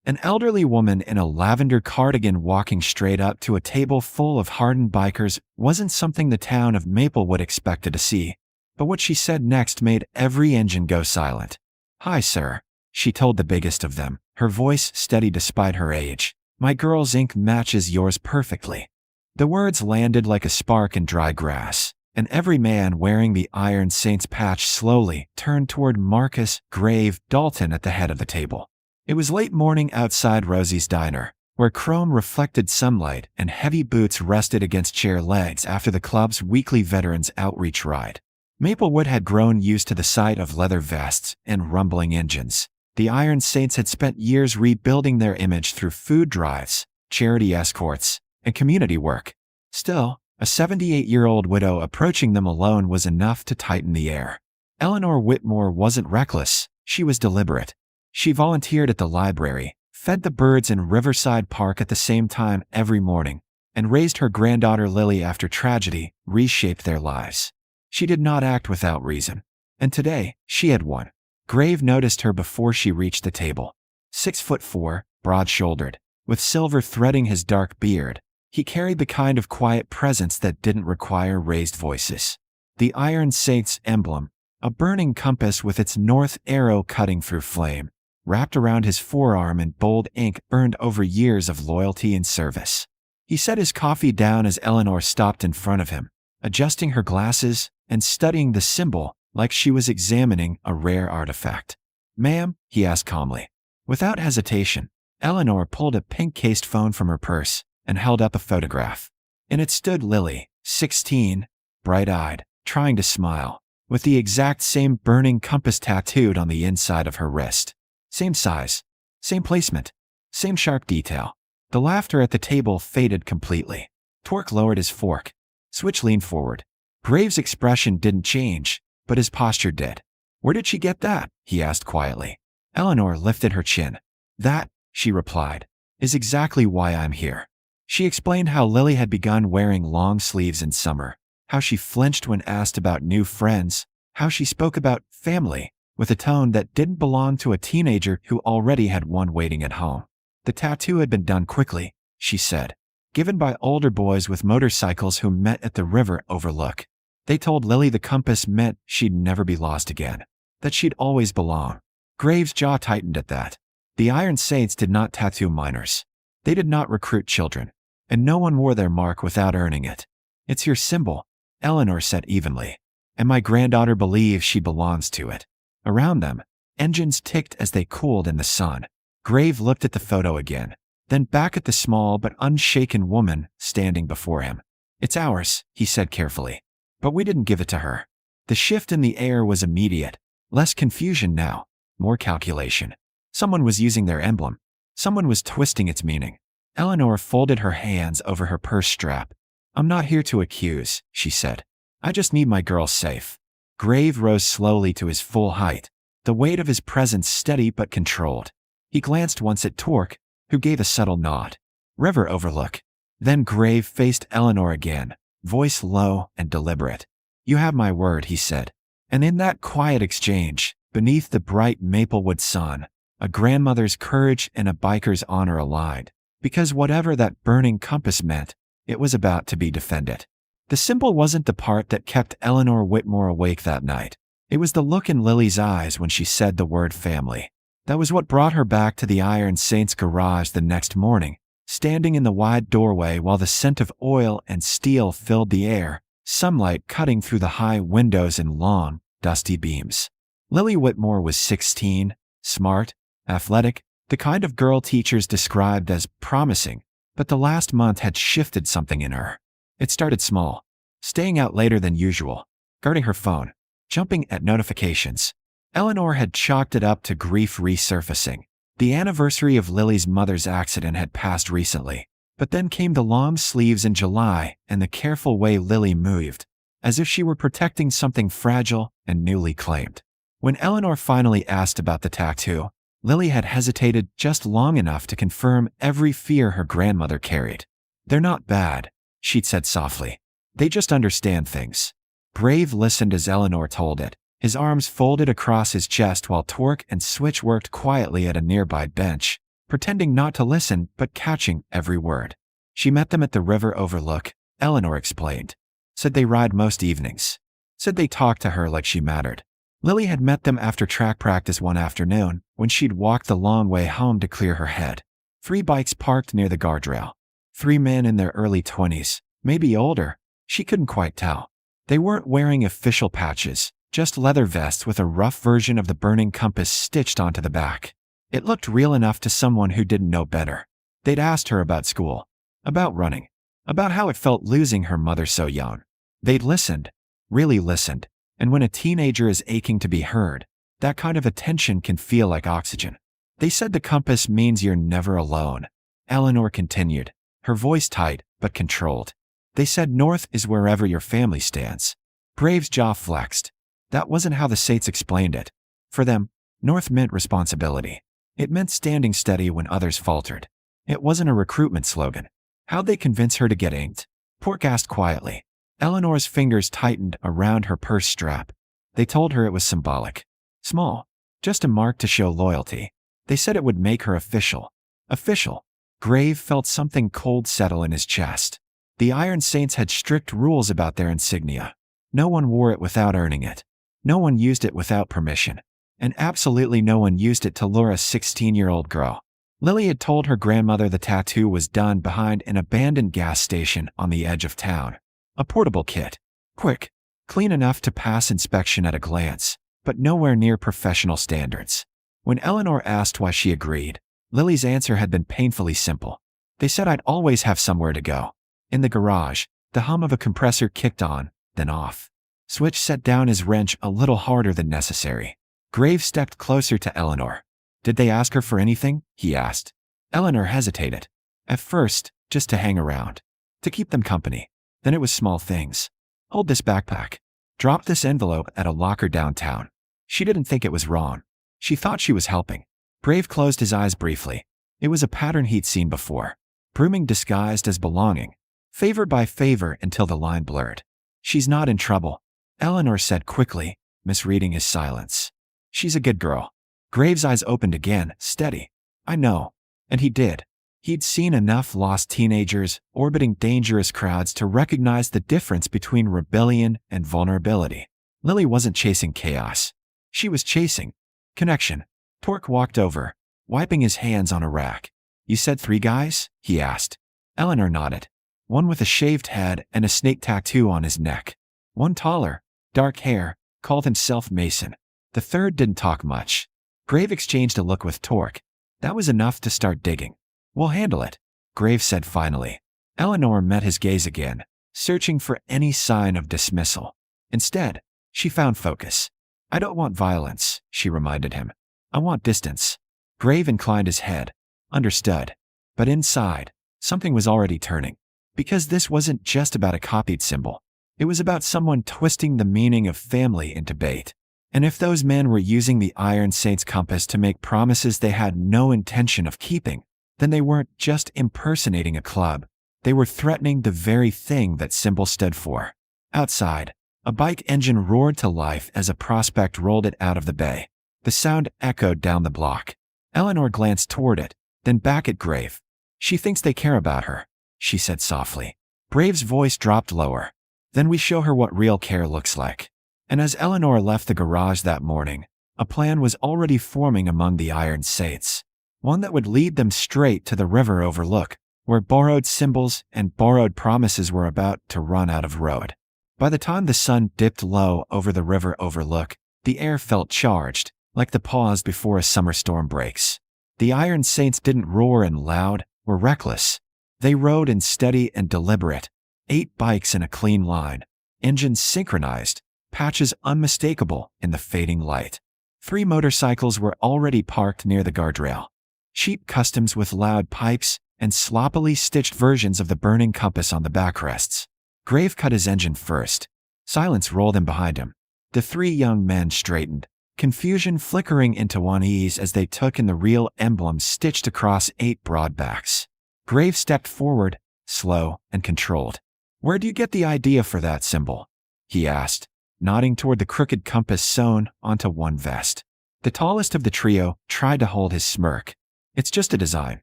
An elderly woman in a lavender cardigan walking straight up to a table full of hardened bikers wasn't something the town of Maplewood expected to see. But what she said next made every engine go silent. "Hi, sir," she told the biggest of them, her voice steady despite her age. "My girl's ink matches yours perfectly." The words landed like a spark in dry grass, and every man wearing the Iron Saints patch slowly turned toward Marcus Grave Dalton at the head of the table. It was late morning outside Rosie's diner, where chrome-reflected sunlight and heavy boots rested against chair legs after the club's weekly Veterans Outreach ride. Maplewood had grown used to the sight of leather vests and rumbling engines. The Iron Saints had spent years rebuilding their image through food drives, charity escorts, and community work. Still, a 78-year-old widow approaching them alone was enough to tighten the air. Eleanor Whitmore wasn't reckless, she was deliberate. She volunteered at the library, fed the birds in Riverside Park at the same time every morning, and raised her granddaughter Lily after tragedy reshaped their lives. She did not act without reason. And today, she had won. Grave noticed her before she reached the table. 6'4", broad-shouldered, with silver threading his dark beard, he carried the kind of quiet presence that didn't require raised voices. The Iron Saints emblem, a burning compass with its north arrow cutting through flame, wrapped around his forearm in bold ink earned over years of loyalty and service. He set his coffee down as Eleanor stopped in front of him, adjusting her glasses and studying the symbol like she was examining a rare artifact. "Ma'am?" he asked calmly. Without hesitation, Eleanor pulled a pink-cased phone from her purse and held up a photograph. In it stood Lily, 16, bright-eyed, trying to smile, with the exact same burning compass tattooed on the inside of her wrist. Same size, same placement, same sharp detail. The laughter at the table faded completely. Torque lowered his fork. Switch leaned forward. Grave's expression didn't change, but his posture did. "Where did she get that?" he asked quietly. Eleanor lifted her chin. "That," she replied, "is exactly why I'm here." She explained how Lily had begun wearing long sleeves in summer, how she flinched when asked about new friends, how she spoke about family with a tone that didn't belong to a teenager who already had one waiting at home. The tattoo had been done quickly, she said, given by older boys with motorcycles who met at the river overlook. They told Lily the compass meant she'd never be lost again, that she'd always belong. Grave's jaw tightened at that. The Iron Saints did not tattoo minors. They did not recruit children, and no one wore their mark without earning it. "It's your symbol," Eleanor said evenly, "and my granddaughter believes she belongs to it." Around them, engines ticked as they cooled in the sun. Grave looked at the photo again, then back at the small but unshaken woman standing before him. "It's ours," he said carefully, "but we didn't give it to her." The shift in the air was immediate. Less confusion now, more calculation. Someone was using their emblem. Someone was twisting its meaning. Eleanor folded her hands over her purse strap. "I'm not here to accuse," she said. "I just need my girl safe." Grave rose slowly to his full height, the weight of his presence steady but controlled. He glanced once at Torque, who gave a subtle nod. "River overlook." Then Grave faced Eleanor again, voice low and deliberate. "You have my word," he said. And in that quiet exchange, beneath the bright Maplewood sun, a grandmother's courage and a biker's honor allied, because whatever that burning compass meant, it was about to be defended. The symbol wasn't the part that kept Eleanor Whitmore awake that night. It was the look in Lily's eyes when she said the word family. That was what brought her back to the Iron Saints garage the next morning, standing in the wide doorway while the scent of oil and steel filled the air, sunlight cutting through the high windows in long, dusty beams. Lily Whitmore was 16, smart, athletic, the kind of girl teachers described as promising, but the last month had shifted something in her. It started small, staying out later than usual, guarding her phone, jumping at notifications. Eleanor had chalked it up to grief resurfacing. The anniversary of Lily's mother's accident had passed recently, but then came the long sleeves in July and the careful way Lily moved, as if she were protecting something fragile and newly claimed. When Eleanor finally asked about the tattoo, Lily had hesitated just long enough to confirm every fear her grandmother carried. "They're not bad," she'd said softly. "They just understand things." Grave listened as Eleanor told it, his arms folded across his chest while Torque and Switch worked quietly at a nearby bench, pretending not to listen but catching every word. She met them at the river overlook, Eleanor explained. Said they ride most evenings. Said they talked to her like she mattered. Lily had met them after track practice one afternoon when she'd walked the long way home to clear her head. 3 bikes parked near the guardrail. 3 men in their early 20s, maybe older. She couldn't quite tell. They weren't wearing official patches, just leather vests with a rough version of the burning compass stitched onto the back. It looked real enough to someone who didn't know better. They'd asked her about school, about running, about how it felt losing her mother so young. They'd listened, really listened, and when a teenager is aching to be heard, that kind of attention can feel like oxygen. They said the compass means you're never alone. Eleanor continued, her voice tight but controlled. They said north is wherever your family stands. Brave's jaw flexed. That wasn't how the Saints explained it. For them, north meant responsibility. It meant standing steady when others faltered. It wasn't a recruitment slogan. How'd they convince her to get inked? Pork asked quietly. Eleanor's fingers tightened around her purse strap. They told her it was symbolic. Small. Just a mark to show loyalty. They said it would make her official. Official. Grave felt something cold settle in his chest. The Iron Saints had strict rules about their insignia. No one wore it without earning it. No one used it without permission. And absolutely no one used it to lure a 16-year-old girl. Lily had told her grandmother the tattoo was done behind an abandoned gas station on the edge of town. A portable kit. Quick. Clean enough to pass inspection at a glance, but nowhere near professional standards. When Eleanor asked why she agreed, Lily's answer had been painfully simple. They said I'd always have somewhere to go. In the garage, the hum of a compressor kicked on, then off. Switch set down his wrench a little harder than necessary. Grave stepped closer to Eleanor. Did they ask her for anything? He asked. Eleanor hesitated. At first, just to hang around. To keep them company. Then it was small things. Hold this backpack. Drop this envelope at a locker downtown. She didn't think it was wrong. She thought she was helping. Grave closed his eyes briefly. It was a pattern he'd seen before. Grooming disguised as belonging. Favor by favor until the line blurred. She's not in trouble, Eleanor said quickly, misreading his silence. She's a good girl. Grave's eyes opened again, steady. I know. And he did. He'd seen enough lost teenagers orbiting dangerous crowds to recognize the difference between rebellion and vulnerability. Lily wasn't chasing chaos. She was chasing connection. Torque walked over, wiping his hands on a rack. You said 3 guys? He asked. Eleanor nodded. One with a shaved head and a snake tattoo on his neck. One taller, dark hair, called himself Mason. The third didn't talk much. Grave exchanged a look with Torque. That was enough to start digging. We'll handle it, Grave said finally. Eleanor met his gaze again, searching for any sign of dismissal. Instead, she found focus. I don't want violence, she reminded him. I want distance. Grave inclined his head. Understood. But inside, something was already turning. Because this wasn't just about a copied symbol. It was about someone twisting the meaning of family into bait. And if those men were using the Iron Saints compass to make promises they had no intention of keeping, then they weren't just impersonating a club. They were threatening the very thing that symbol stood for. Outside, a bike engine roared to life as a prospect rolled it out of the bay. The sound echoed down the block. Eleanor glanced toward it, then back at Grave. She thinks they care about her, she said softly. Grave's voice dropped lower. Then we show her what real care looks like. And as Eleanor left the garage that morning, a plan was already forming among the Iron Saints. One that would lead them straight to the river overlook, where borrowed symbols and borrowed promises were about to run out of road. By the time the sun dipped low over the river overlook, the air felt charged, like the pause before a summer storm breaks. The Iron Saints didn't roar and loud, or reckless. They rode in steady and deliberate. 8 bikes in a clean line, engines synchronized, patches unmistakable in the fading light. 3 motorcycles were already parked near the guardrail. Cheap customs with loud pipes and sloppily stitched versions of the burning compass on the backrests. Grave cut his engine first. Silence rolled in behind him. The 3 young men straightened, confusion flickering into unease as they took in the real emblem stitched across 8 broad backs. Grave stepped forward, slow and controlled. Where do you get the idea for that symbol? He asked, nodding toward the crooked compass sewn onto one vest. The tallest of the trio tried to hold his smirk. It's just a design.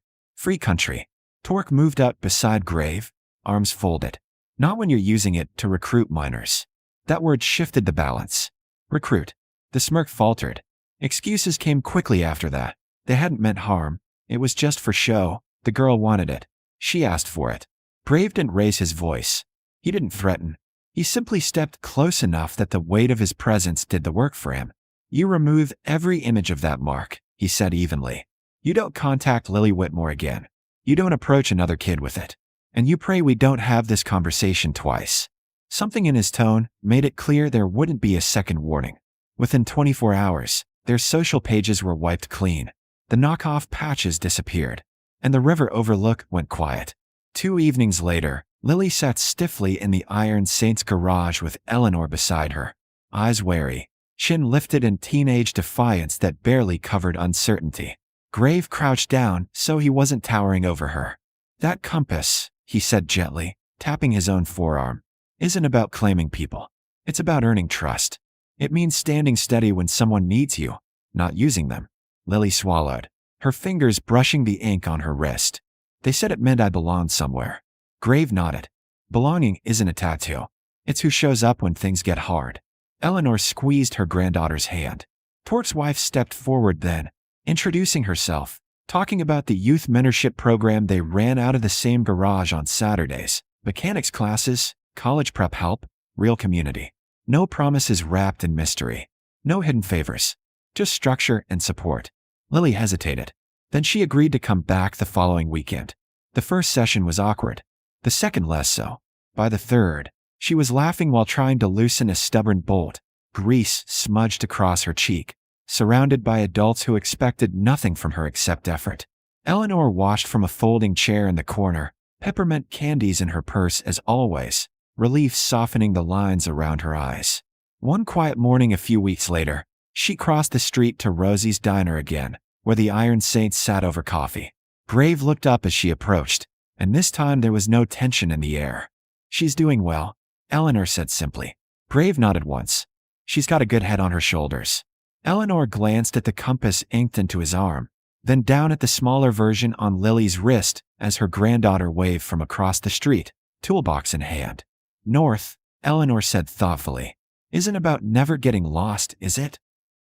Free country. Torque moved up beside Grave, arms folded. Not when you're using it to recruit minors. That word shifted the balance. Recruit. The smirk faltered. Excuses came quickly after that. They hadn't meant harm. It was just for show. The girl wanted it. She asked for it. Grave didn't raise his voice. He didn't threaten. He simply stepped close enough that the weight of his presence did the work for him. You remove every image of that mark, he said evenly. You don't contact Lily Whitmore again. You don't approach another kid with it. And you pray we don't have this conversation twice. Something in his tone made it clear there wouldn't be a second warning. Within 24 hours, their social pages were wiped clean. The knockoff patches disappeared. And the river overlook went quiet. 2 evenings later, Lily sat stiffly in the Iron Saints garage with Eleanor beside her. Eyes wary, chin lifted in teenage defiance that barely covered uncertainty. Grave crouched down so he wasn't towering over her. That compass, he said gently, tapping his own forearm, isn't about claiming people. It's about earning trust. It means standing steady when someone needs you, not using them. Lily swallowed, her fingers brushing the ink on her wrist. They said it meant I belonged somewhere. Grave nodded. Belonging isn't a tattoo. It's who shows up when things get hard. Eleanor squeezed her granddaughter's hand. Torque's wife stepped forward then, introducing herself, talking about the youth mentorship program they ran out of the same garage on Saturdays, mechanics classes, college prep help, real community. No promises wrapped in mystery. No hidden favors. Just structure and support. Lily hesitated. Then she agreed to come back the following weekend. The first session was awkward. The second less so. By the third, she was laughing while trying to loosen a stubborn bolt. Grease smudged across her cheek, surrounded by adults who expected nothing from her except effort. Eleanor watched from a folding chair in the corner, peppermint candies in her purse as always, relief softening the lines around her eyes. One quiet morning a few weeks later, she crossed the street to Rosie's Diner again, where the Iron Saints sat over coffee. Grave looked up as she approached, and this time there was no tension in the air. She's doing well, Eleanor said simply. Grave nodded once. She's got a good head on her shoulders. Eleanor glanced at the compass inked into his arm, then down at the smaller version on Lily's wrist as her granddaughter waved from across the street, toolbox in hand. North, Eleanor said thoughtfully. Isn't about never getting lost, is it?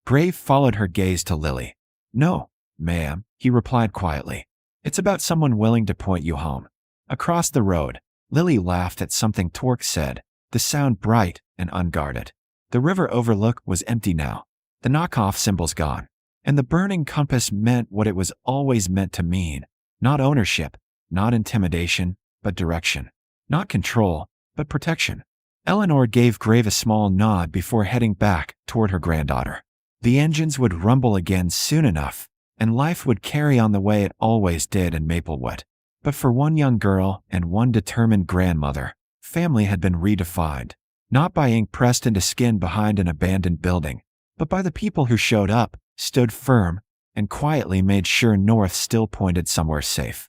Grave followed her gaze to Lily. No, ma'am, he replied quietly. It's about someone willing to point you home. Across the road, Lily laughed at something Torque said, the sound bright and unguarded. The river overlook was empty now, the knockoff symbols gone, and the burning compass meant what it was always meant to mean. Not ownership, not intimidation, but direction. Not control, but protection. Eleanor gave Grave a small nod before heading back toward her granddaughter. The engines would rumble again soon enough, and life would carry on the way it always did in Maplewood. But for one young girl and one determined grandmother, family had been redefined, not by ink pressed into skin behind an abandoned building, but by the people who showed up, stood firm, and quietly made sure North still pointed somewhere safe.